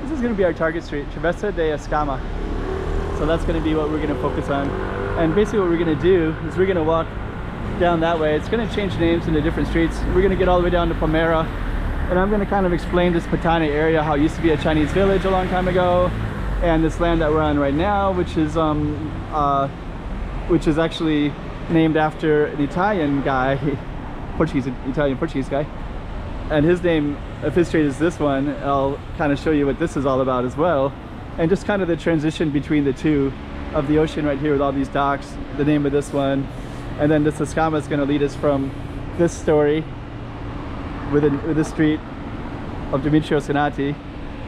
This is going to be our target street, Travessa de Escama. So that's going to be what we're going to focus on. And basically what we're going to do is we're going to walk down that way. It's going to change names into different streets. We're going to get all the way down to Palmyra. And I'm going to kind of explain this Patane area, how it used to be a Chinese village a long time ago. And this land that we're on right now, which is actually named after an Italian guy, Italian Portuguese guy. And his name of his street is this one. I'll kind of show you what this is all about as well. And just kind of the transition between the two of the ocean right here with all these docks, the name of this one. And then this Escama is going to lead us from this story with this street of Demetrios Sonati.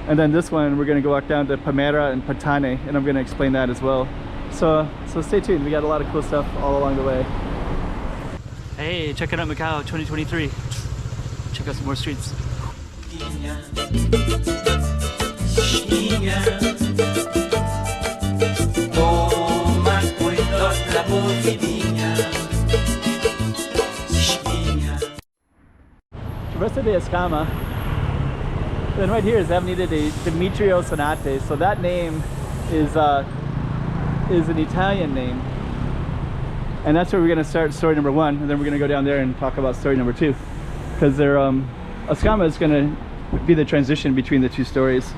And then this one, we're going to go walk down to Palmyra and Patane, and I'm going to explain that as well. So stay tuned. We got a lot of cool stuff all along the way. Hey, checking out Macau 2023. Check out some more streets. Travessa de Escama. Then right here is Avenida de Demetrios Sonati. So that name is an Italian name. And that's where we're going to start story number 1. And then we're going to go down there and talk about story number 2. Because Escama is going to be the transition between the two stories.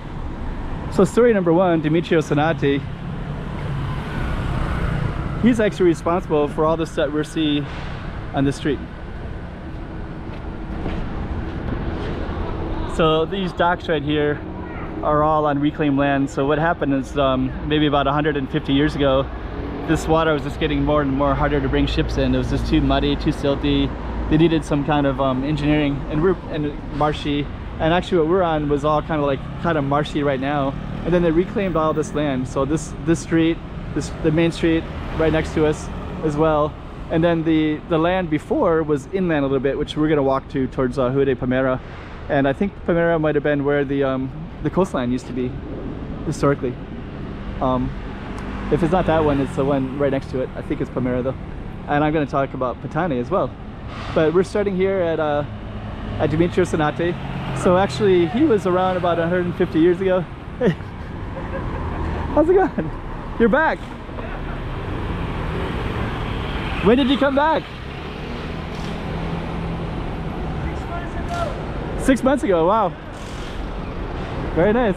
So story number 1, Demetrios Sonati, he's actually responsible for all this that we're seeing on the street. So these docks right here are all on reclaimed land. So what happened is maybe about 150 years ago, this water was just getting more and more harder to bring ships in. It was just too muddy, too silty. They needed some kind of engineering, and marshy. And actually what we're on was all kind of marshy right now. And then they reclaimed all this land. So this street, the main street right next to us as well. And then the land before was inland a little bit, which we're going to walk to towards Rua de Palmyra. And I think Palmyra might have been where the coastline used to be historically. If it's not that one, it's the one right next to it. I think it's Palmyra though. And I'm going to talk about Patane as well. But we're starting here at Demetrios Sonati. So actually he was around about 150 years ago. Hey, how's it going? You're back. When did you come back? 6 months ago, wow. Very nice.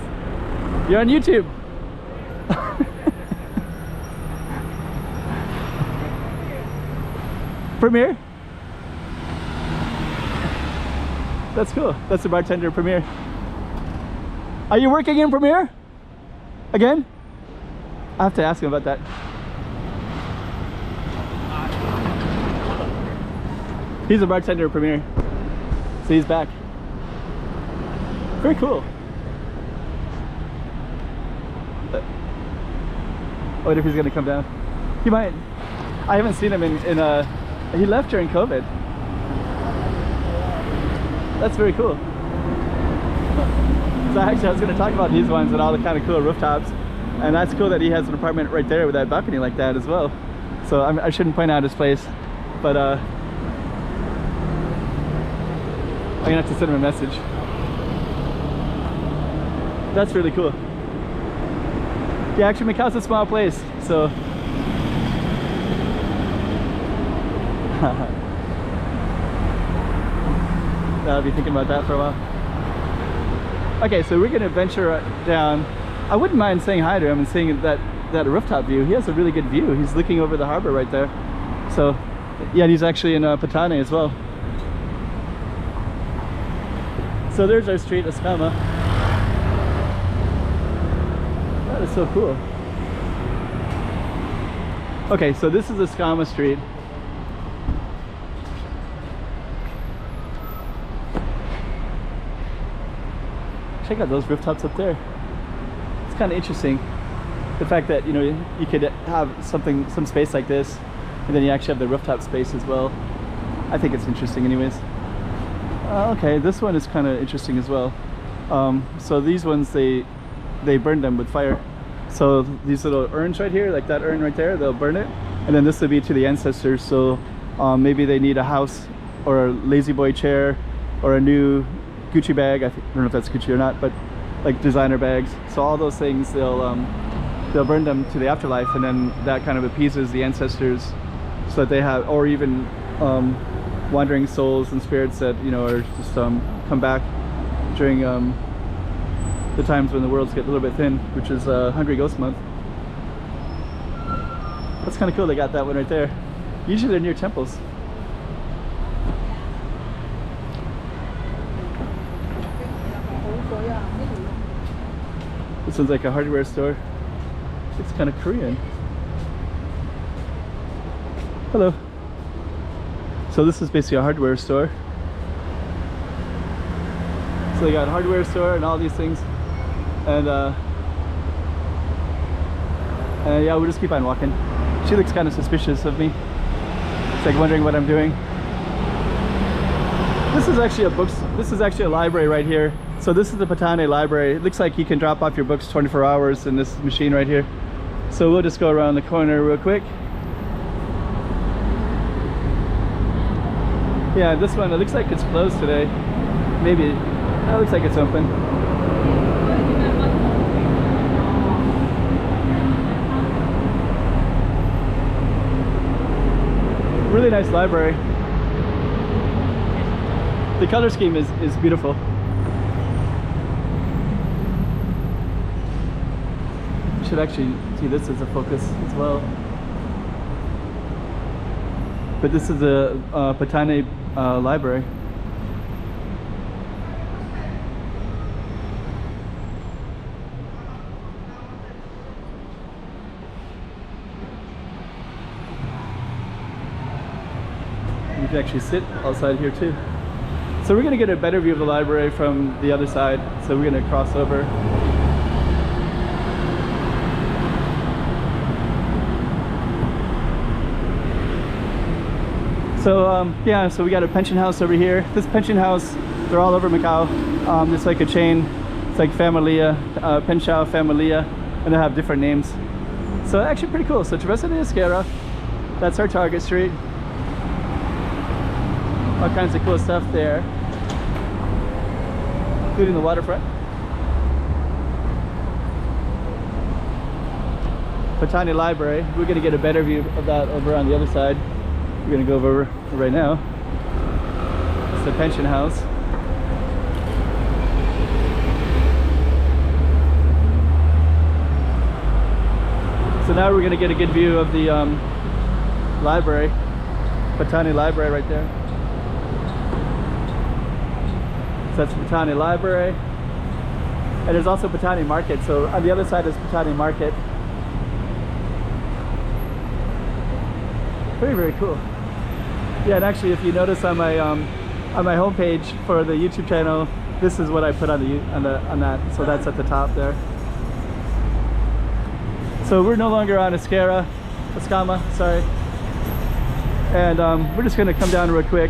You're on YouTube. Premiere? That's cool. That's the bartender Premiere. Are you working in Premiere? Again? I have to ask him about that. He's a bartender Premiere. So he's back. Very cool. I wonder if he's gonna come down. He might. I haven't seen him he left during COVID. That's very cool. So actually I was gonna talk about these ones and all the kind of cool rooftops. And that's cool that he has an apartment right there with that balcony like that as well. So I shouldn't point out his place, but I'm gonna have to send him a message. That's really cool. Yeah, actually Macau's a small place, so I'll be thinking about that for a while. Okay, so we're gonna venture down. I wouldn't mind saying hi to him and seeing that rooftop view. He has a really good view. He's looking over the harbor right there. So yeah, he's actually in Patane as well. So there's our street, Escama. That is so cool. Okay, so this is Escama Street. Check out those rooftops up there. It's kind of interesting, the fact that you could have some space like this, and then you actually have the rooftop space as well. I think it's interesting, anyways. Okay, this one is kind of interesting as well. So these ones they burned them with fire. So these little urns right here, like that urn right there, they'll burn it, and then this will be to the ancestors. So maybe they need a house or a lazy boy chair or a new Gucci bag. I don't know if that's Gucci or not, but like designer bags. So all those things, they'll burn them to the afterlife, and then that kind of appeases the ancestors, so that they have, or even wandering souls and spirits that, you know, are just come back during the times when the worlds get a little bit thin, which is Hungry Ghost Month. That's kind of cool. They got that one right there. Usually they're near temples. This one's like a hardware store. It's kind of Korean. Hello. So this is basically a hardware store. So they got a hardware store and all these things. And yeah, we'll just keep on walking. She looks kind of suspicious of me. It's like wondering what I'm doing. This is actually a library right here. So this is the Patane library. It looks like you can drop off your books 24 hours in this machine right here. So we'll just go around the corner real quick. Yeah, this one, it looks like it's closed today. Maybe. It looks like it's open. Really nice library. The color scheme is beautiful. You should actually see this as a focus as well. But this is a Patane library. You can actually sit outside here too. So we're going to get a better view of the library from the other side. So we're going to cross over. So yeah, so we got a pension house over here. This pension house, they're all over Macau. It's like a chain. It's like Familia, Penchao Familia, and they have different names. So actually pretty cool. So Travessa de Escama, that's our target street. All kinds of cool stuff there, including the waterfront. Patane Library. We're going to get a better view of that over on the other side. We're going to go over right now. It's the pension house. So now we're going to get a good view of the library, Patane Library right there. So that's Patane Library. And there's also Patane Market. So on the other side is Patane Market. Very, very cool. Yeah, and actually if you notice on my homepage for the YouTube channel, this is what I put on that. So that's at the top there. So we're no longer on Escama, sorry. And we're just gonna come down real quick.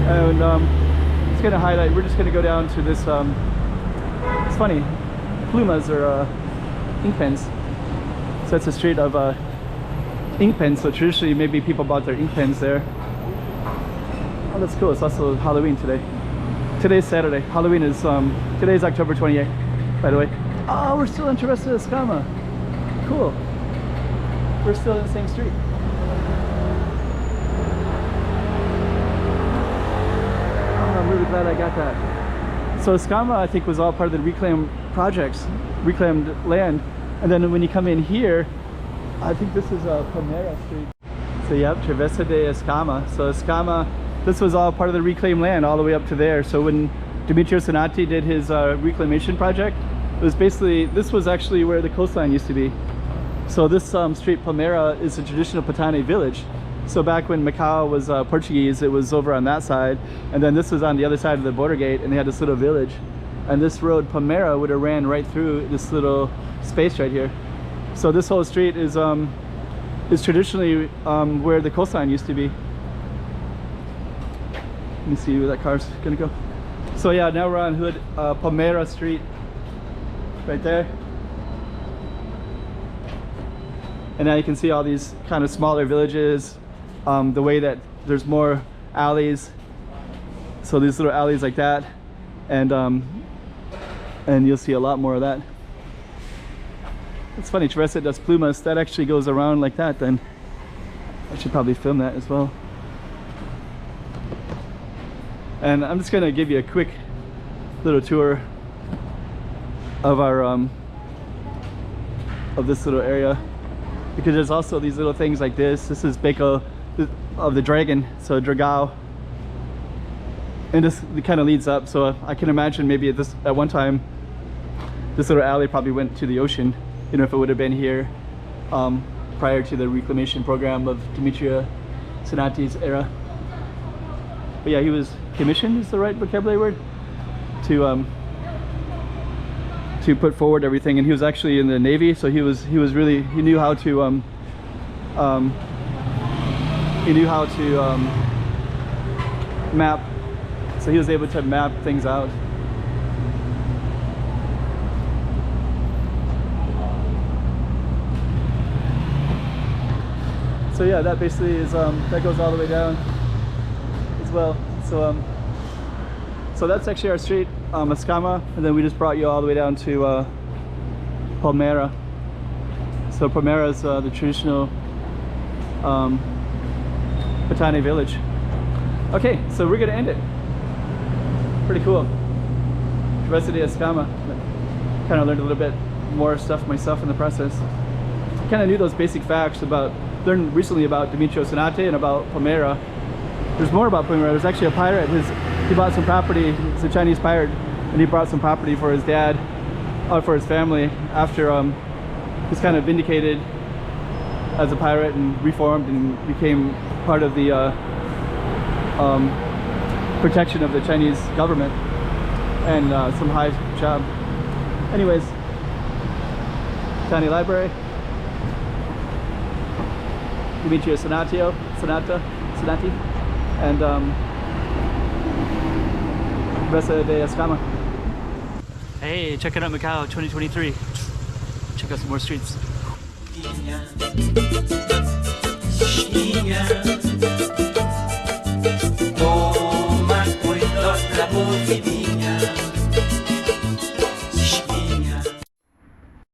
And it's gonna highlight, we're just gonna go down to this, it's funny, plumas or ink pens. So it's a street of ink pens, so traditionally maybe people bought their ink pens there. Oh, that's cool. It's also Halloween today. Today's Saturday. Halloween is, today's October 28th, by the way. Oh, we're still in Travessa de Escama. Cool. We're still in the same street. Oh, I'm really glad I got that. So Escama, I think, was all part of the reclaimed projects, reclaimed land. And then when you come in here, I think this is Palmera Street. So yep, Travessa de Escama. So Escama, this was all part of the reclaimed land all the way up to there. So when Demetrios Sonati did his reclamation project, it was basically, this was actually where the coastline used to be. So this street, Palmera, is a traditional Patane village. So back when Macau was Portuguese, it was over on that side. And then this was on the other side of the border gate, and they had this little village. And this road, Palmera, would have ran right through this little space right here. So this whole street is traditionally where the coastline used to be. Let me see where that car's gonna go. So yeah, now we're on Palmera Street, right there. And now you can see all these kind of smaller villages, the way that there's more alleys. So these little alleys like that, and you'll see a lot more of that. It's funny, Travessa das Plumas, that actually goes around like that. Then I should probably film that as well. And I'm just gonna give you a quick little tour of our of this little area, because there's also these little things like this. This is Beko of the dragon, so Dragao, and this kind of leads up. So I can imagine maybe at one time this little alley probably went to the ocean, you know, if it would have been here prior to the reclamation program of Demetrio Senati's era. But yeah, he was commissioned, is the right vocabulary word, to put forward everything, and he was actually in the Navy, so he knew how to map, so he was able to map things out. So yeah, that basically is that goes all the way down as well. So that's actually our street, Escama, and then we just brought you all the way down to Palmera. So Palmera is the traditional Patane village. Okay, so we're gonna end it. Pretty cool. Travessa de Escama. Kind of learned a little bit more stuff myself in the process. Kind of knew those basic facts learned recently about Demetrio Senati and about Palmera. There's more about Palmera. There's actually a pirate. He bought some property. He's a Chinese pirate, and he brought some property for his dad, for his family, after he's kind of vindicated as a pirate and reformed and became part of the protection of the Chinese government, and some high job. Anyways, County Library, Demetrio Senati, and Travessa de Escama. Hey, checking out Macau 2023. Check out some more streets.